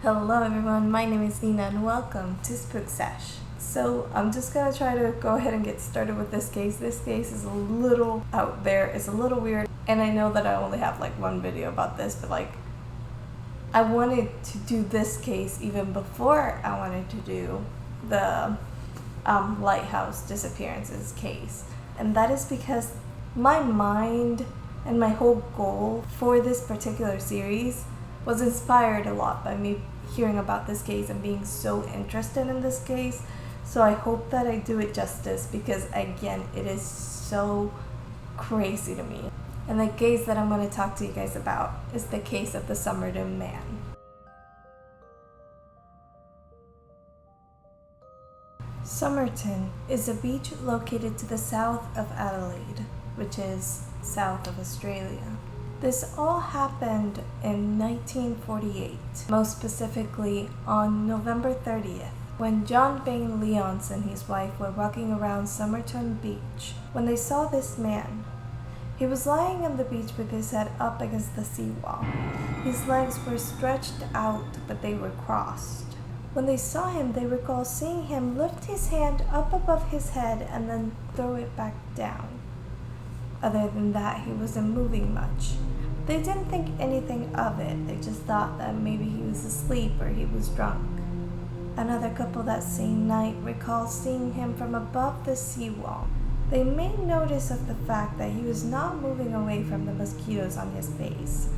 Hello everyone, my name is Nina and welcome to Spook Sesh. So I'm just gonna try to go ahead and get started with this case. This case is a little out there, it's a little weird, and I know that I only have like one video about this, but I wanted to do this case even before I wanted to do the lighthouse disappearances case. And that is because my mind and my whole goal for this particular series was inspired a lot by me hearing about this case and being so interested in this case. So I hope that I do it justice because again, it is so crazy to me. And the case that I'm going to talk to you guys about is the case of the Somerton man. Somerton is a beach located to the south of Adelaide, which is south of Australia. This all happened in 1948, most specifically on November 30th, when John Bain Leons and his wife were walking around Somerton Beach when they saw this man. He was lying on the beach with his head up against the seawall. His legs were stretched out, but they were crossed. When they saw him, they recall seeing him lift his hand up above his head and then throw it back down. Other than that, he wasn't moving much. They didn't think anything of it. They just thought that maybe he was asleep or he was drunk. Another couple that same night recalled seeing him from above the seawall. They made notice of the fact that he was not moving away from the mosquitoes on his face,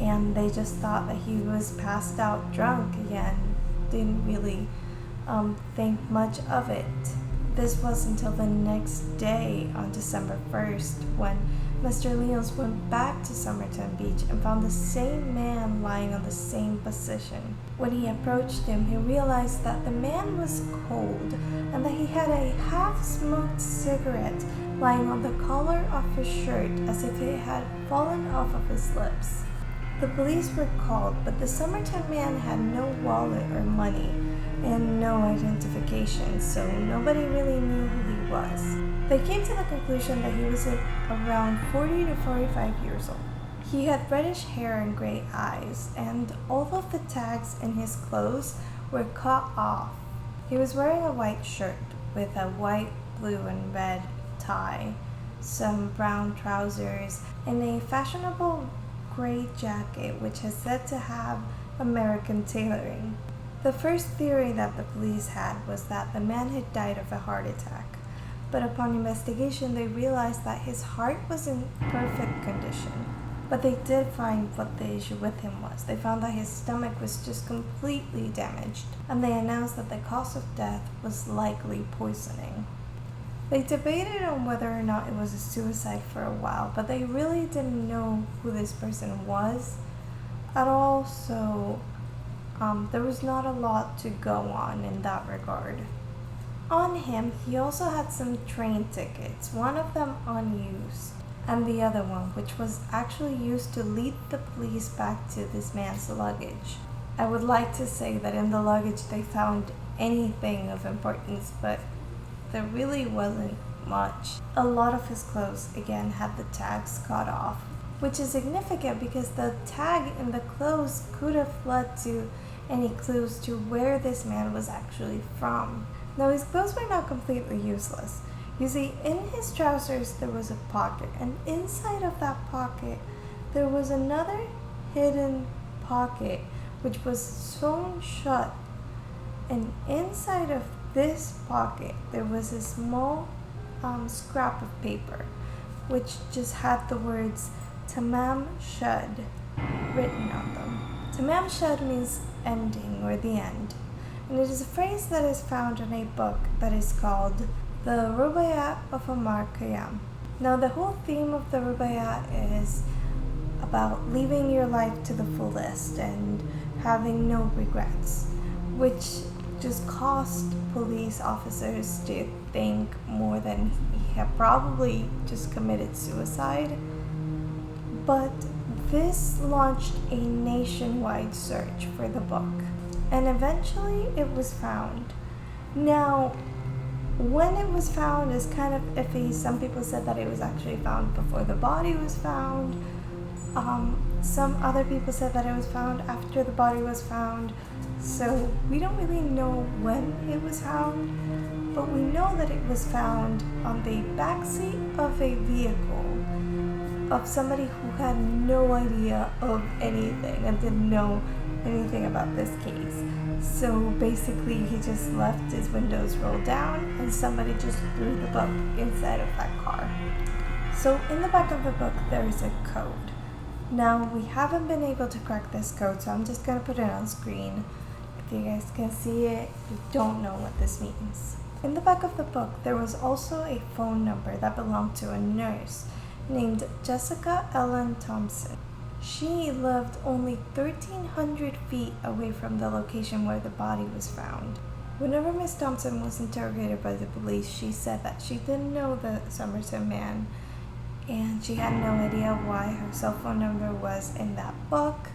and they just thought that he was passed out drunk again. Didn't really think much of it. This was until the next day on December 1st when Mr. Leons went back to Somerton Beach and found the same man lying on the same position. When he approached him, he realized that the man was cold and that he had a half-smoked cigarette lying on the collar of his shirt as if it had fallen off of his lips. The police were called, but the Somerton man had no wallet or money and no identification, so nobody really knew who he was. They came to the conclusion that he was around 40 to 45 years old. He had reddish hair and gray eyes, and all of the tags in his clothes were cut off. He was wearing a white shirt with a white, blue, and red tie, some brown trousers, and a fashionable gray jacket which is said to have American tailoring. The first theory that the police had was that the man had died of a heart attack, but upon investigation they realized that his heart was in perfect condition. But they did find what the issue with him was. They found that his stomach was just completely damaged, and they announced that the cause of death was likely poisoning. They debated on whether or not it was a suicide for a while, but they really didn't know who this person was at all, so there was not a lot to go on in that regard. On him, he also had some train tickets, one of them unused, and the other one, which was actually used to lead the police back to this man's luggage. I would like to say that in the luggage they found anything of importance, but there really wasn't much. A lot of his clothes, again, had the tags cut off, which is significant because the tag in the clothes could have led to any clues to where this man was actually from. Now, his clothes were not completely useless. You see, in his trousers there was a pocket, and inside of that pocket there was another hidden pocket which was sewn shut, and inside of this pocket there was a small scrap of paper which just had the words Tamam Shud written on them. Tamam Shud means ending or the end, and it is a phrase that is found in a book that is called The Rubaiyat of Omar Khayyam. Now, the whole theme of the Rubaiyat is about living your life to the fullest and having no regrets, which just caused police officers to think more than he had probably just committed suicide. But this launched a nationwide search for the book, and eventually it was found. Now, when it was found is kind of iffy. Some people said that it was actually found before the body was found. Some other people said that it was found after the body was found, so we don't really know when it was found, but we know that it was found on the backseat of a vehicle of somebody who had no idea of anything and didn't know anything about this case. So basically he just left his windows rolled down and somebody just threw the book inside of that car. So in the back of the book there is a code. Now we haven't been able to crack this code, so I'm just going to put it on screen. If you guys can see it, you don't know what this means. In the back of the book there was also a phone number that belonged to a nurse named Jessica Ellen Thompson. She lived only 1,300 feet away from the location where the body was found. Whenever Miss Thompson was interrogated by the police, she said that she didn't know the Somerton man, and she had no idea why her cell phone number was in that book,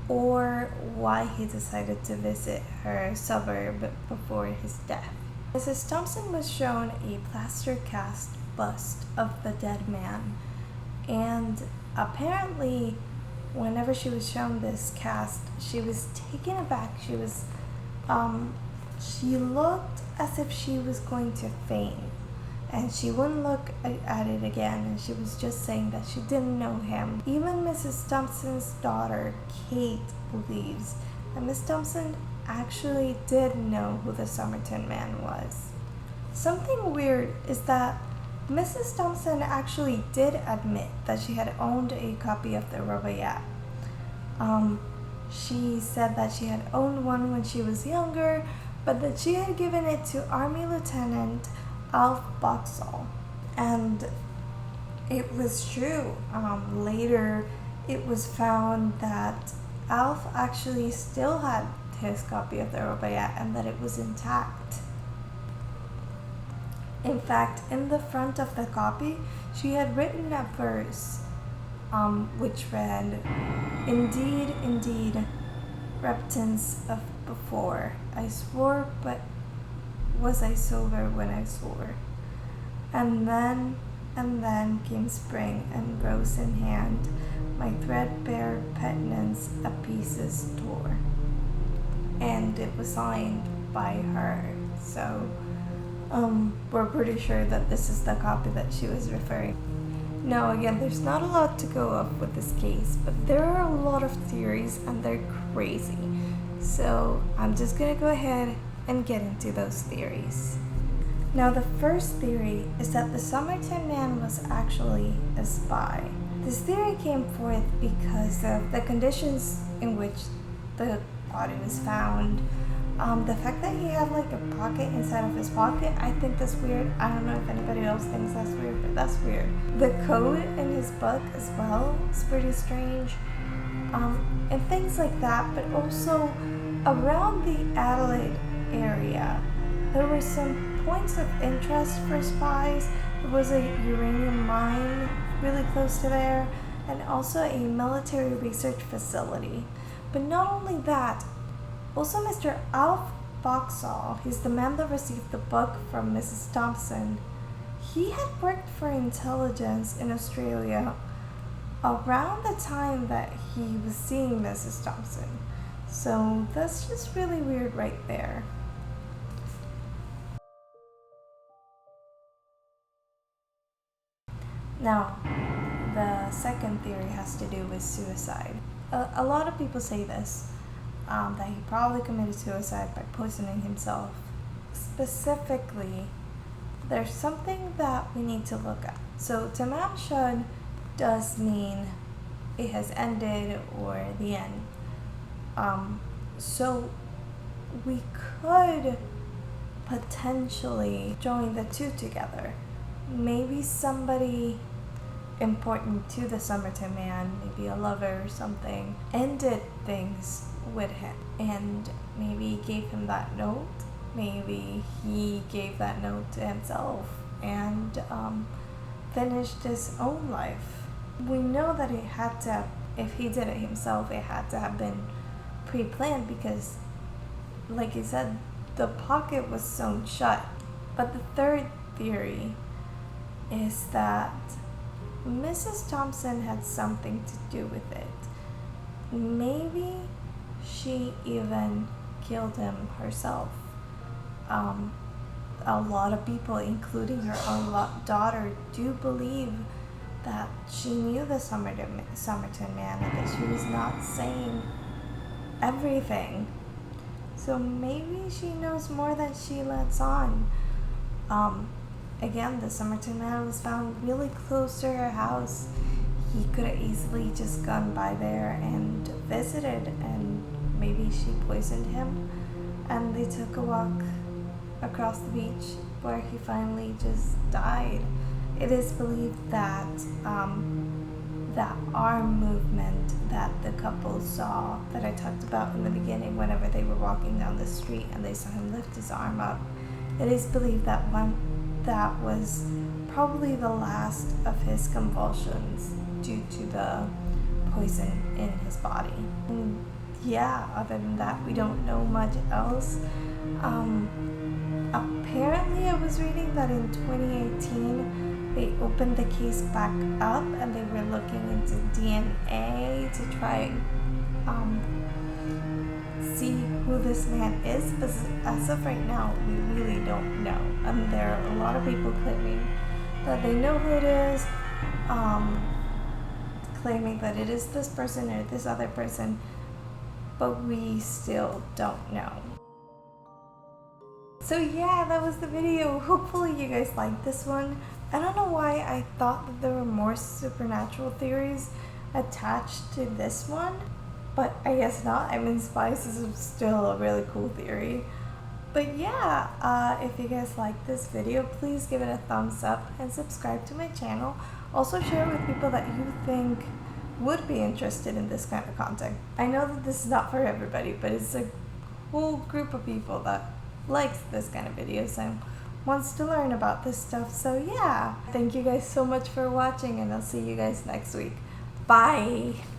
or why he decided to visit her suburb before his death. Mrs. Thompson was shown a plaster cast bust of the dead man, and apparently whenever she was shown this cast, she was taken aback. She looked as if she was going to faint, and she wouldn't look at it again, and she was just saying that she didn't know him. Even Mrs. Thompson's daughter, Kate, believes that Miss Thompson actually did know who the Somerton man was. Something weird is that Mrs. Thompson actually did admit that she had owned a copy of the Rubaiyat. She said that she had owned one when she was younger, but that she had given it to Army Lieutenant Alf Boxall. And it was true. Later, it was found that Alf actually still had his copy of the Rubaiyat and that it was intact. In fact, in the front of the copy, she had written a verse, which read, "Indeed, indeed, reptance of before, I swore, but was I sober when I swore? And then came spring, and rose in hand, my threadbare penitence a pieces tore." And it was signed by her, so we're pretty sure that this is the copy that she was referring. Now again, there's not a lot to go off with this case, but there are a lot of theories and they're crazy. So I'm just gonna go ahead and get into those theories. Now the first theory is that the Somerton man was actually a spy. This theory came forth because of the conditions in which the body was found. The fact that he had like a pocket inside of his pocket, I think that's weird. I don't know if anybody else thinks that's weird, but that's weird. The code in his book as well is pretty strange. And things like that, but also around the Adelaide area, there were some points of interest for spies. There was a uranium mine really close to there, and also a military research facility. But not only that, also Mr. Alf Boxall, he's the man that received the book from Mrs. Thompson. He had worked for intelligence in Australia around the time that he was seeing Mrs. Thompson. So that's just really weird right there. Now, the second theory has to do with suicide. A lot of people say this, that he probably committed suicide by poisoning himself. Specifically, there's something that we need to look at. So, Tamam Shud does mean it has ended or the end. So, we could potentially join the two together. Maybe somebody important to the Somerton man, maybe a lover or something, ended things with him and maybe gave him that note. Maybe he gave that note to himself and finished his own life. We know that it had to, if he did it himself, it had to have been pre-planned because, like I said, the pocket was sewn shut. But the third theory is that Mrs. Thompson had something to do with it. Maybe she even killed him herself. A lot of people, including her own daughter, do believe that she knew the Somerton man and that she was not saying everything. So maybe she knows more than she lets on. Again, the Somerton man was found really close to her house. He could have easily just gone by there and visited, and maybe she poisoned him, and they took a walk across the beach where he finally just died. It is believed that that arm movement that the couple saw, that I talked about in the beginning, whenever they were walking down the street and they saw him lift his arm up, it is believed that that was probably the last of his convulsions due to the poison in his body. And yeah, other than that, we don't know much else. Apparently, I was reading that in 2018, they opened the case back up and they were looking into DNA to try see who this man is. But as of right now, we really don't know. And there are a lot of people claiming that they know who it is, claiming that it is this person or this other person, but we still don't know. So yeah, that was the video. Hopefully you guys liked this one. I don't know why I thought that there were more supernatural theories attached to this one, but I guess not. I mean, spice is still a really cool theory. But yeah, if you guys like this video, please give it a thumbs up and subscribe to my channel. Also share with people that you think would be interested in this kind of content. I know that this is not for everybody, but it's a whole group of people that likes this kind of videos and wants to learn about this stuff. So yeah, thank you guys so much for watching, and I'll see you guys next week. Bye!